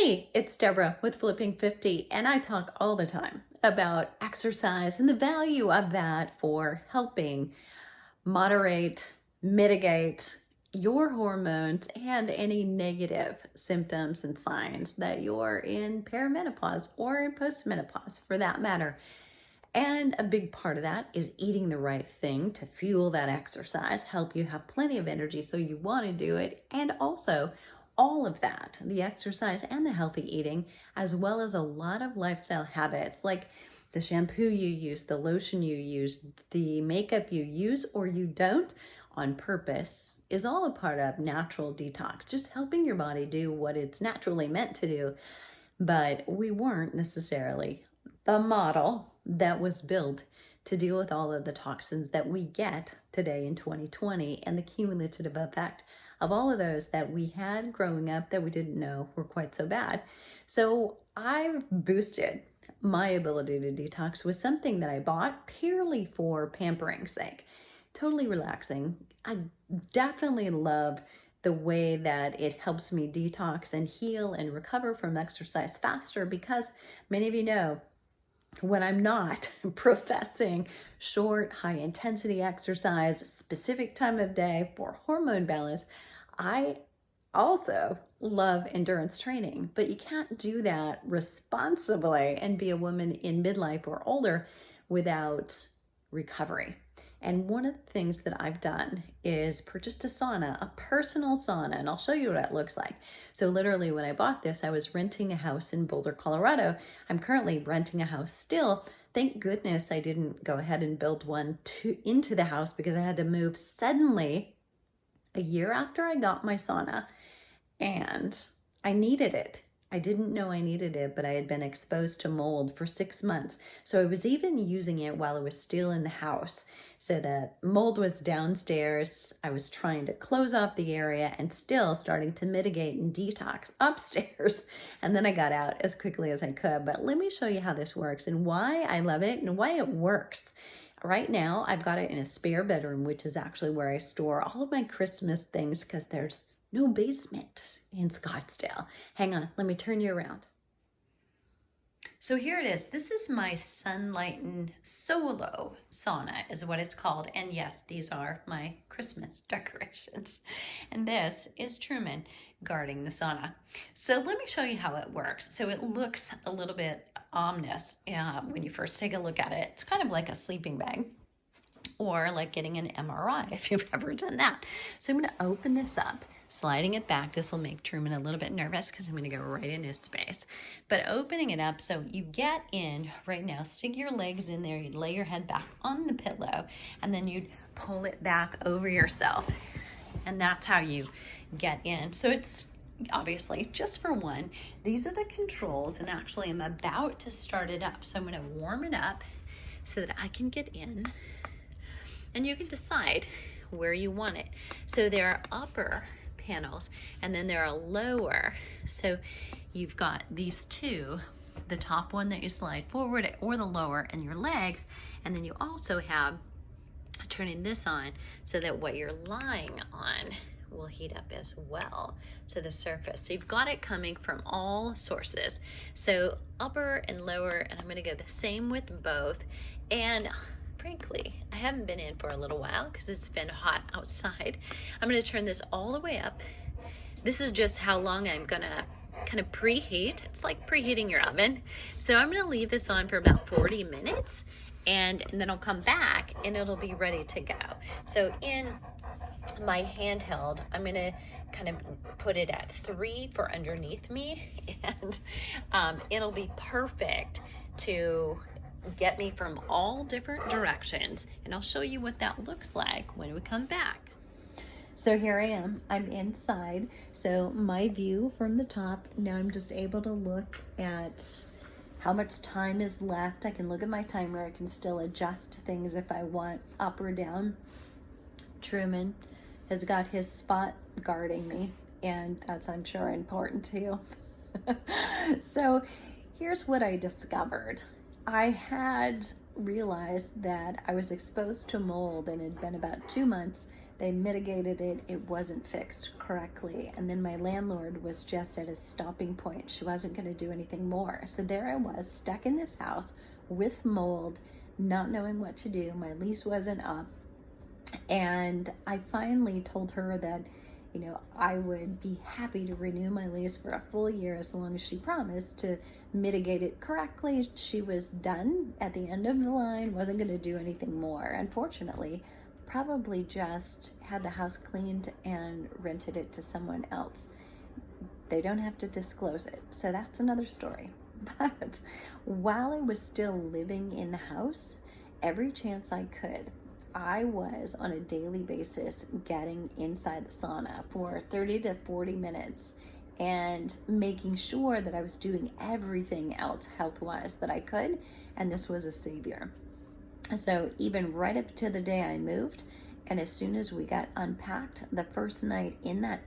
Hey, it's Deborah with Flipping 50, and I talk all the time about exercise and the value of that for helping moderate, mitigate your hormones and any negative symptoms and signs that you're in perimenopause or in postmenopause for that matter. And a big part of that is eating the right thing to fuel that exercise, help you have plenty of energy so you want to do it, and also all of that, the exercise and the healthy eating, as well as a lot of lifestyle habits like the shampoo you use, the lotion you use, the makeup you use or you don't on purpose, is all a part of natural detox, just helping your body do what it's naturally meant to do. But we weren't necessarily the model that was built to deal with all of the toxins that we get today in 2020 and the cumulative effect of all of those that we had growing up that we didn't know were quite so bad. So I've boosted my ability to detox with something that I bought purely for pampering's sake. Totally relaxing. I definitely love the way that it helps me detox and heal and recover from exercise faster because many of you know when I'm not professing short, high intensity exercise, specific time of day for hormone balance, I also love endurance training, but you can't do that responsibly and be a woman in midlife or older without recovery. And one of the things that I've done is purchased a sauna, a personal sauna, and I'll show you what it looks like. So literally when I bought this, I was renting a house in Boulder, Colorado. I'm currently renting a house still. Thank goodness I didn't go ahead and build one into the house because I had to move suddenly a year after I got my sauna, and I needed it. I didn't know I needed it, but I had been exposed to mold for 6 months. So I was even using it while I was still in the house. So the mold was downstairs. I was trying to close off the area and still starting to mitigate and detox upstairs. And then I got out as quickly as I could. But let me show you how this works and why I love it and why it works. Right now, I've got it in a spare bedroom, which is actually where I store all of my Christmas things because there's no basement in Scottsdale. Hang on, let me turn you around. So here it is. This is my Sunlighten Solo sauna is what it's called. And yes, these are my Christmas decorations. And this is Truman guarding the sauna. So let me show you how it works. So it looks a little bit ominous when you first take a look at it. It's kind of like a sleeping bag or like getting an MRI if you've ever done that. So I'm going to open this up, sliding it back. This will make Truman a little bit nervous because I'm going to go right in his space. But opening it up, so you get in right now, stick your legs in there, you'd lay your head back on the pillow, and then you'd pull it back over yourself. And that's how you get in. So it's obviously just for one. These are the controls, and actually I'm about to start it up. So I'm going to warm it up so that I can get in. And you can decide where you want it. So there are upper panels and then there are lower. So you've got these two, the top one that you slide forward or the lower and your legs. And then you also have turning this on so that what you're lying on will heat up as well. So the surface. So you've got it coming from all sources. So upper and lower, and I'm going to go the same with both. And frankly, I haven't been in for a little while because it's been hot outside. I'm going to turn this all the way up. This is just how long I'm going to kind of preheat. It's like preheating your oven. So I'm going to leave this on for about 40 minutes and then I'll come back and it'll be ready to go. So in my handheld, I'm going to kind of put it at 3 for underneath me, and it'll be perfect to get me from all different directions, and I'll show you what that looks like when we come back. So here I am, I'm inside. So my view from the top, now I'm just able to look at how much time is left. I can look at my timer, I can still adjust things if I want up or down. Truman has got his spot guarding me, and that's, I'm sure, important too. So here's what I discovered. I had realized that I was exposed to mold and it had been about 2 months They mitigated it. It wasn't fixed correctly. And then my landlord was just at a stopping point. She wasn't going to do anything more. So there I was, stuck in this house with mold, not knowing what to do. My lease wasn't up. And I finally told her that, I would be happy to renew my lease for a full year as long as she promised to mitigate it correctly. She was done at the end of the line, wasn't going to do anything more. Unfortunately, probably just had the house cleaned and rented it to someone else. They don't have to disclose it, so that's another story. But while I was still living in the house, every chance I could, I was on a daily basis getting inside the sauna for 30 to 40 minutes and making sure that I was doing everything else health-wise that I could, and this was a savior. So even right up to the day I moved, and as soon as we got unpacked, the first night in the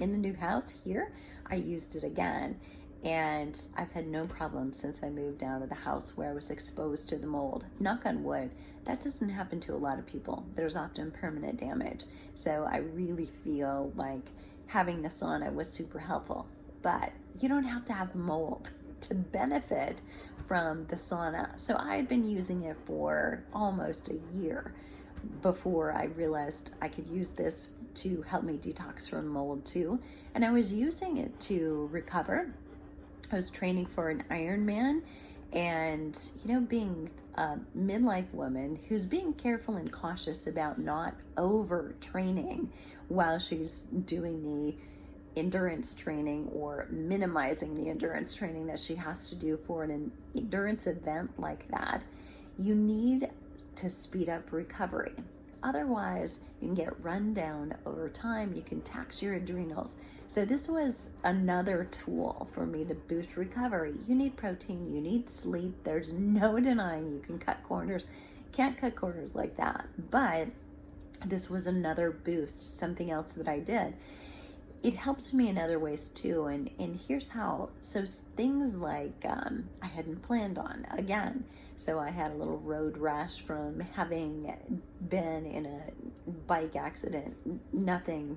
new house here, I used it again. And I've had no problems since I moved out of the house where I was exposed to the mold. Knock on wood, that doesn't happen to a lot of people. There's often permanent damage. So I really feel like having the sauna was super helpful. But you don't have to have mold to benefit from the sauna. So I had been using it for almost a year before I realized I could use this to help me detox from mold too. And I was using it to recover. I was training for an Ironman, and being a midlife woman who's being careful and cautious about not overtraining while she's doing the endurance training or minimizing the endurance training that she has to do for an endurance event like that, you need to speed up recovery. Otherwise, you can get run down over time. You can tax your adrenals. So this was another tool for me to boost recovery. You need protein, you need sleep. There's no denying you can cut corners. Can't cut corners like that. But this was another boost, something else that I did. It helped me in other ways too, and here's how. So things like I hadn't planned on again. So I had a little road rash from having been in a bike accident. Nothing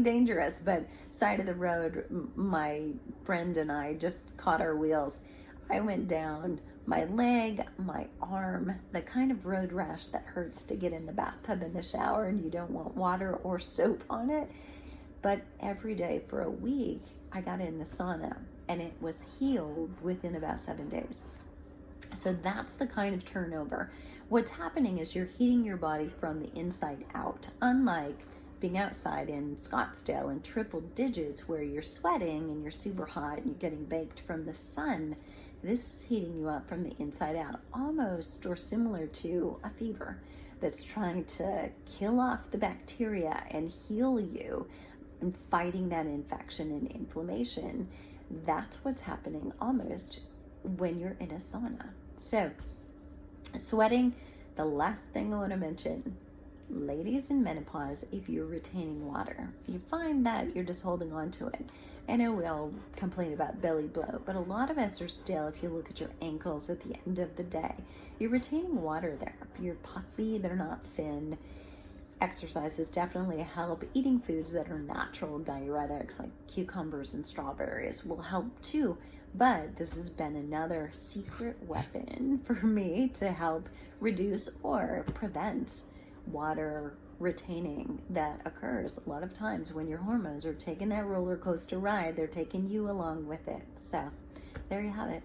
dangerous, but side of the road, my friend and I just caught our wheels. I went down, my leg, my arm, the kind of road rash that hurts to get in the bathtub in the shower and you don't want water or soap on it. But every day for a week, I got in the sauna and it was healed within about 7 days. So that's the kind of turnover. What's happening is you're heating your body from the inside out, unlike being outside in Scottsdale in triple digits where you're sweating and you're super hot and you're getting baked from the sun. This is heating you up from the inside out, almost or similar to a fever that's trying to kill off the bacteria and heal you and fighting that infection and inflammation. That's what's happening almost when you're in a sauna. So sweating, the last thing I want to mention, ladies in menopause, if you're retaining water, you find that you're just holding on to it. I know we all complain about belly blow, but a lot of us are still, if you look at your ankles at the end of the day, you're retaining water there. You're puffy, they're not thin. Exercise is definitely a help. Eating foods that are natural diuretics like cucumbers and strawberries will help too. But this has been another secret weapon for me to help reduce or prevent water retaining that occurs a lot of times when your hormones are taking that roller coaster ride. They're taking you along with it. So there you have it.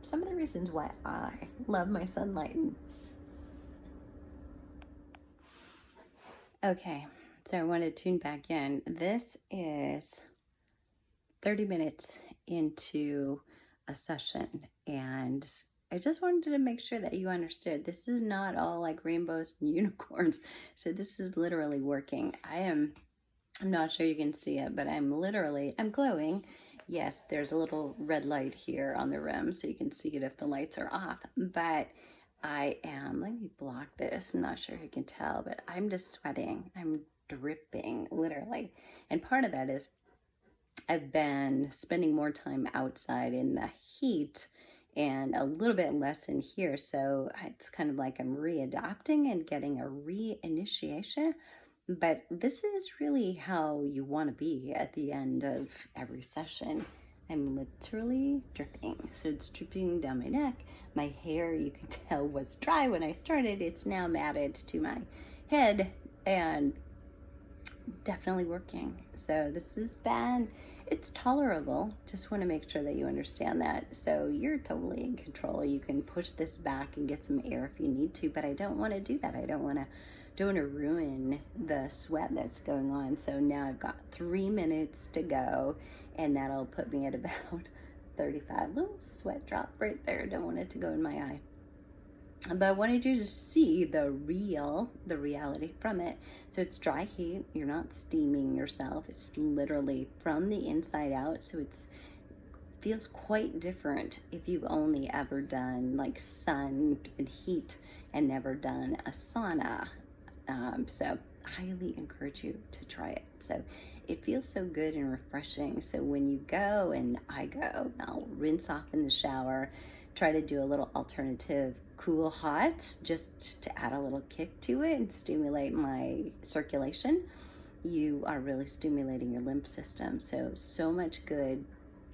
Some of the reasons why I love my sunlight. Okay, so I want to tune back in. This is 30 minutes into a session, and I just wanted to make sure that you understood this is not all like rainbows and unicorns. So this is literally working. I'm not sure you can see it, but I'm glowing. Yes, there's a little red light here on the rim, so you can see it if the lights are off, but I am, let me block this. I'm not sure if you can tell, but I'm just sweating. I'm dripping, literally. And part of that is I've been spending more time outside in the heat and a little bit less in here. So it's kind of like I'm readapting and getting a reinitiation. But this is really how you want to be at the end of every session. I'm literally dripping. So it's dripping down my neck. My hair, you can tell, was dry when I started. It's now matted to my head and definitely working. So this is bad. It's tolerable. Just want to make sure that you understand that. So you're totally in control. You can push this back and get some air if you need to, but I don't want to do that. I don't want to ruin the sweat that's going on. So now I've got 3 minutes to go, and that'll put me at about 35. Little sweat drop right there. Don't want it to go in my eye. But I wanted you to see the reality from it. So it's dry heat. You're not steaming yourself. It's literally from the inside out. So it's feels quite different if you've only ever done like sun and heat and never done a sauna. So highly encourage you to try it. So it feels so good and refreshing. So when you go, and I go, I'll rinse off in the shower, try to do a little alternative cool hot just to add a little kick to it and stimulate my circulation. You are really stimulating your lymph system. So much good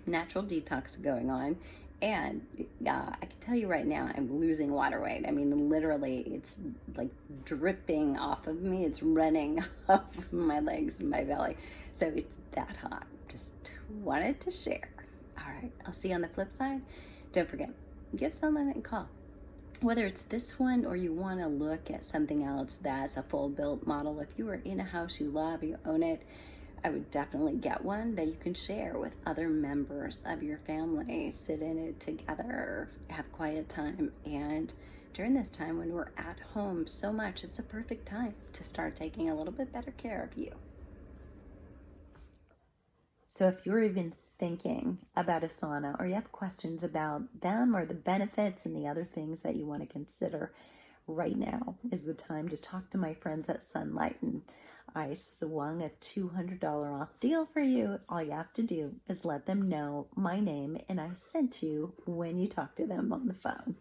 natural detox going on. And I can tell you right now, I'm losing water weight. I mean, literally, it's like dripping off of me. It's running off of my legs and my belly. So it's that hot. Just wanted to share. All right, I'll see you on the flip side. Don't forget, give someone a call. Whether it's this one or you want to look at something else that's a full built model. If you are in a house you love, you own it, I would definitely get one that you can share with other members of your family. Sit in it together, have quiet time. And during this time when we're at home so much, it's a perfect time to start taking a little bit better care of you. So if you're even thinking about a sauna, or you have questions about them or the benefits and the other things that you want to consider, right now is the time to talk to my friends at Sunlight. And I swung a $200 off deal for you. All you have to do is let them know my name, and I sent you when you talk to them on the phone.